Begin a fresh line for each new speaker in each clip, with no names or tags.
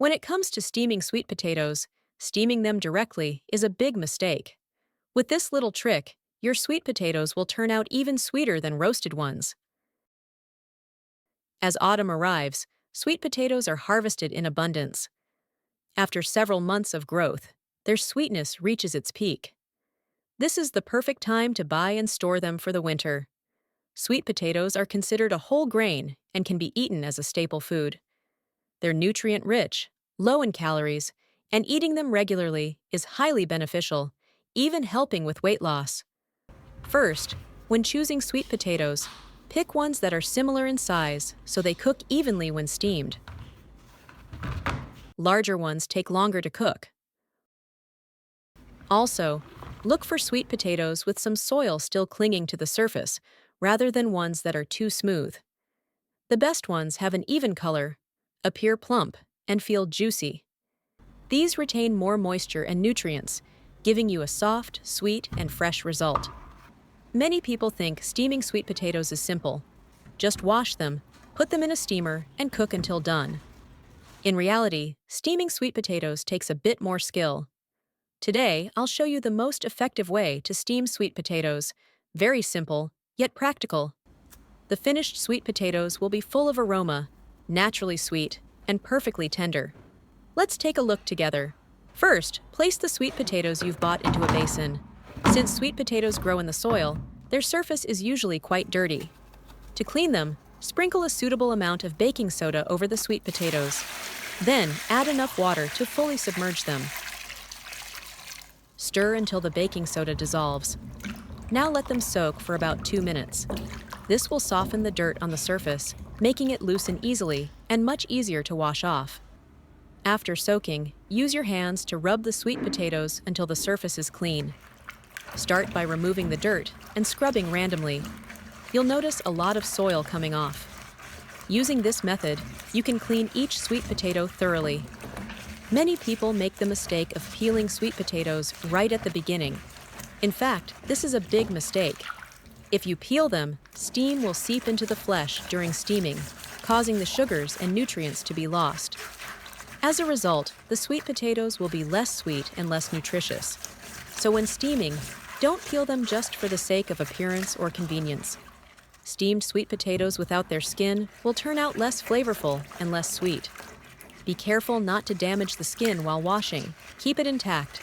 When it comes to steaming sweet potatoes, steaming them directly is a big mistake. With this little trick, your sweet potatoes will turn out even sweeter than roasted ones. As autumn arrives, sweet potatoes are harvested in abundance. After several months of growth, their sweetness reaches its peak. This is the perfect time to buy and store them for the winter. Sweet potatoes are considered a whole grain and can be eaten as a staple food. They're nutrient-rich, low in calories, and eating them regularly is highly beneficial, even helping with weight loss. First, when choosing sweet potatoes, pick ones that are similar in size so they cook evenly when steamed. Larger ones take longer to cook. Also, look for sweet potatoes with some soil still clinging to the surface, rather than ones that are too smooth. The best ones have an even color, appear plump, and feel juicy. These retain more moisture and nutrients, giving you a soft, sweet, and fresh result. Many people think steaming sweet potatoes is simple. Just wash them, put them in a steamer, and cook until done. In reality, steaming sweet potatoes takes a bit more skill. Today, I'll show you the most effective way to steam sweet potatoes. Very simple, yet practical. The finished sweet potatoes will be full of aroma, naturally sweet, and perfectly tender. Let's take a look together. First, place the sweet potatoes you've bought into a basin. Since sweet potatoes grow in the soil, their surface is usually quite dirty. To clean them, sprinkle a suitable amount of baking soda over the sweet potatoes. Then, add enough water to fully submerge them. Stir until the baking soda dissolves. Now let them soak for about 2 minutes. This will soften the dirt on the surface, making it loosen easily and much easier to wash off. After soaking, use your hands to rub the sweet potatoes until the surface is clean. Start by removing the dirt and scrubbing randomly. You'll notice a lot of soil coming off. Using this method, you can clean each sweet potato thoroughly. Many people make the mistake of peeling sweet potatoes right at the beginning. In fact, this is a big mistake. If you peel them, steam will seep into the flesh during steaming, causing the sugars and nutrients to be lost. As a result, the sweet potatoes will be less sweet and less nutritious. So when steaming, don't peel them just for the sake of appearance or convenience. Steamed sweet potatoes without their skin will turn out less flavorful and less sweet. Be careful not to damage the skin while washing. Keep it intact.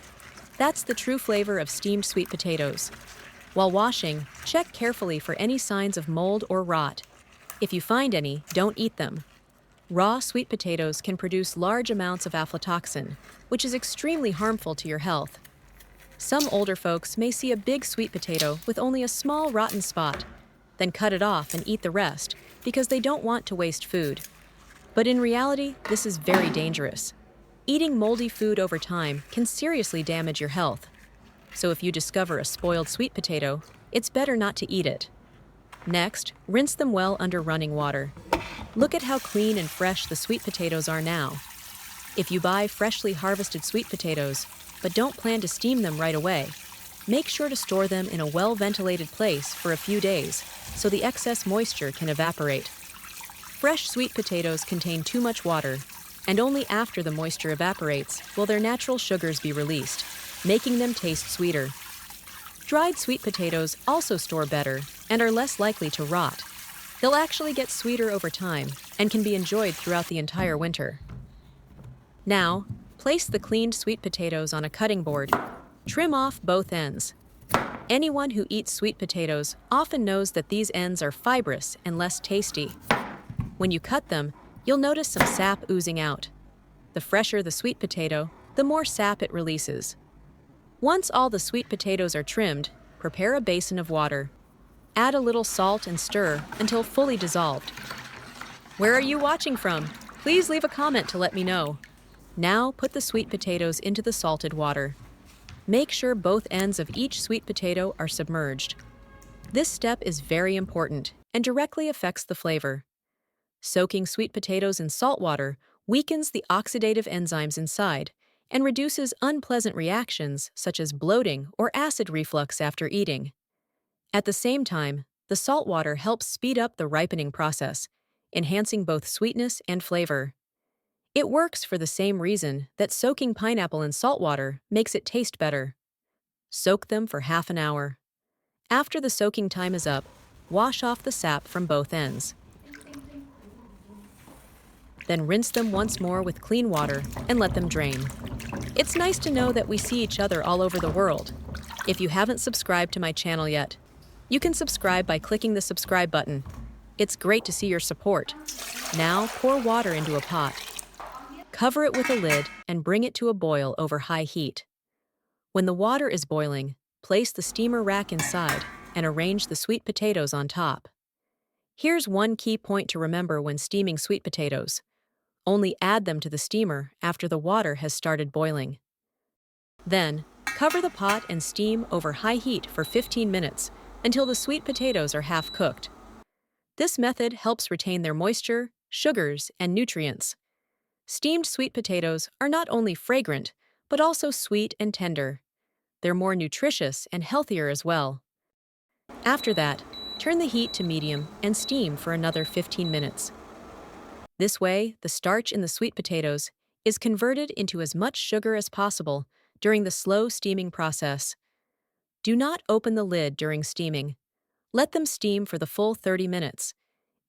That's the true flavor of steamed sweet potatoes. While washing, check carefully for any signs of mold or rot. If you find any, don't eat them. Raw sweet potatoes can produce large amounts of aflatoxin, which is extremely harmful to your health. Some older folks may see a big sweet potato with only a small rotten spot, then cut it off and eat the rest because they don't want to waste food. But in reality, this is very dangerous. Eating moldy food over time can seriously damage your health. So if you discover a spoiled sweet potato, it's better not to eat it. Next, rinse them well under running water. Look at how clean and fresh the sweet potatoes are now. If you buy freshly harvested sweet potatoes, but don't plan to steam them right away, make sure to store them in a well-ventilated place for a few days so the excess moisture can evaporate. Fresh sweet potatoes contain too much water, and only after the moisture evaporates will their natural sugars be released, making them taste sweeter. Dried sweet potatoes also store better and are less likely to rot. They'll actually get sweeter over time and can be enjoyed throughout the entire winter. Now, place the cleaned sweet potatoes on a cutting board. Trim off both ends. Anyone who eats sweet potatoes often knows that these ends are fibrous and less tasty. When you cut them, you'll notice some sap oozing out. The fresher the sweet potato, the more sap it releases. Once all the sweet potatoes are trimmed, prepare a basin of water. Add a little salt and stir until fully dissolved. Where are you watching from? Please leave a comment to let me know. Now put the sweet potatoes into the salted water. Make sure both ends of each sweet potato are submerged. This step is very important and directly affects the flavor. Soaking sweet potatoes in salt water weakens the oxidative enzymes inside and reduces unpleasant reactions such as bloating or acid reflux after eating. At the same time, the salt water helps speed up the ripening process, enhancing both sweetness and flavor. It works for the same reason that soaking pineapple in salt water makes it taste better. Soak them for half an hour. After the soaking time is up, wash off the sap from both ends. Then rinse them once more with clean water and let them drain. It's nice to know that we see each other all over the world. If you haven't subscribed to my channel yet, you can subscribe by clicking the subscribe button. It's great to see your support. Now pour water into a pot. Cover it with a lid and bring it to a boil over high heat. When the water is boiling, place the steamer rack inside and arrange the sweet potatoes on top. Here's one key point to remember when steaming sweet potatoes. Only add them to the steamer after the water has started boiling. Then, cover the pot and steam over high heat for 15 minutes until the sweet potatoes are half cooked. This method helps retain their moisture, sugars, and nutrients. Steamed sweet potatoes are not only fragrant, but also sweet and tender. They're more nutritious and healthier as well. After that, turn the heat to medium and steam for another 15 minutes. This way, the starch in the sweet potatoes is converted into as much sugar as possible during the slow steaming process. Do not open the lid during steaming. Let them steam for the full 30 minutes.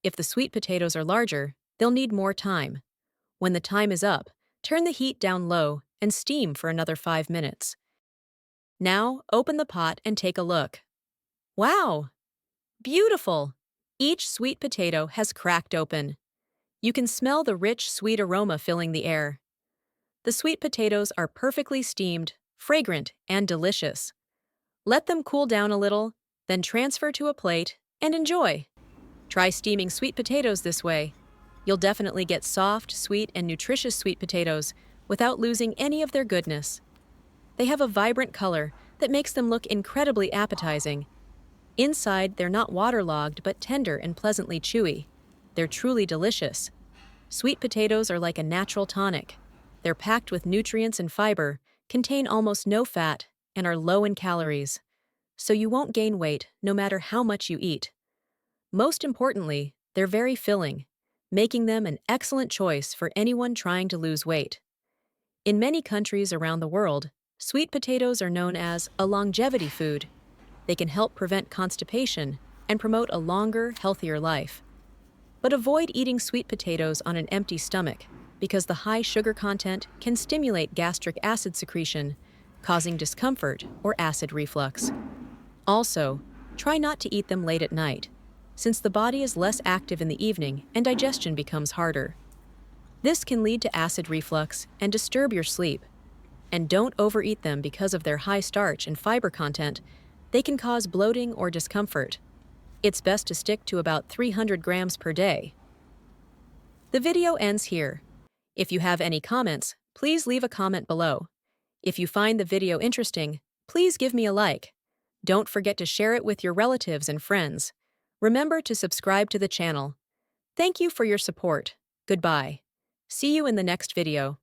If the sweet potatoes are larger, they'll need more time. When the time is up, turn the heat down low and steam for another 5 minutes. Now, open the pot and take a look. Wow! Beautiful! Each sweet potato has cracked open. You can smell the rich, sweet aroma filling the air. The sweet potatoes are perfectly steamed, fragrant, and delicious. Let them cool down a little, then transfer to a plate and enjoy. Try steaming sweet potatoes this way. You'll definitely get soft, sweet, and nutritious sweet potatoes without losing any of their goodness. They have a vibrant color that makes them look incredibly appetizing. Inside, they're not waterlogged but tender and pleasantly chewy. They're truly delicious. Sweet potatoes are like a natural tonic. They're packed with nutrients and fiber, contain almost no fat, and are low in calories. So you won't gain weight no matter how much you eat. Most importantly, they're very filling, making them an excellent choice for anyone trying to lose weight. In many countries around the world, sweet potatoes are known as a longevity food. They can help prevent constipation and promote a longer, healthier life. But avoid eating sweet potatoes on an empty stomach because the high sugar content can stimulate gastric acid secretion, causing discomfort or acid reflux. Also, try not to eat them late at night, since the body is less active in the evening and digestion becomes harder. This can lead to acid reflux and disturb your sleep. And don't overeat them because of their high starch and fiber content. They can cause bloating or discomfort. It's best to stick to about 300 grams per day. The video ends here. If you have any comments, please leave a comment below. If you find the video interesting, please give me a like. Don't forget to share it with your relatives and friends. Remember to subscribe to the channel. Thank you for your support. Goodbye. See you in the next video.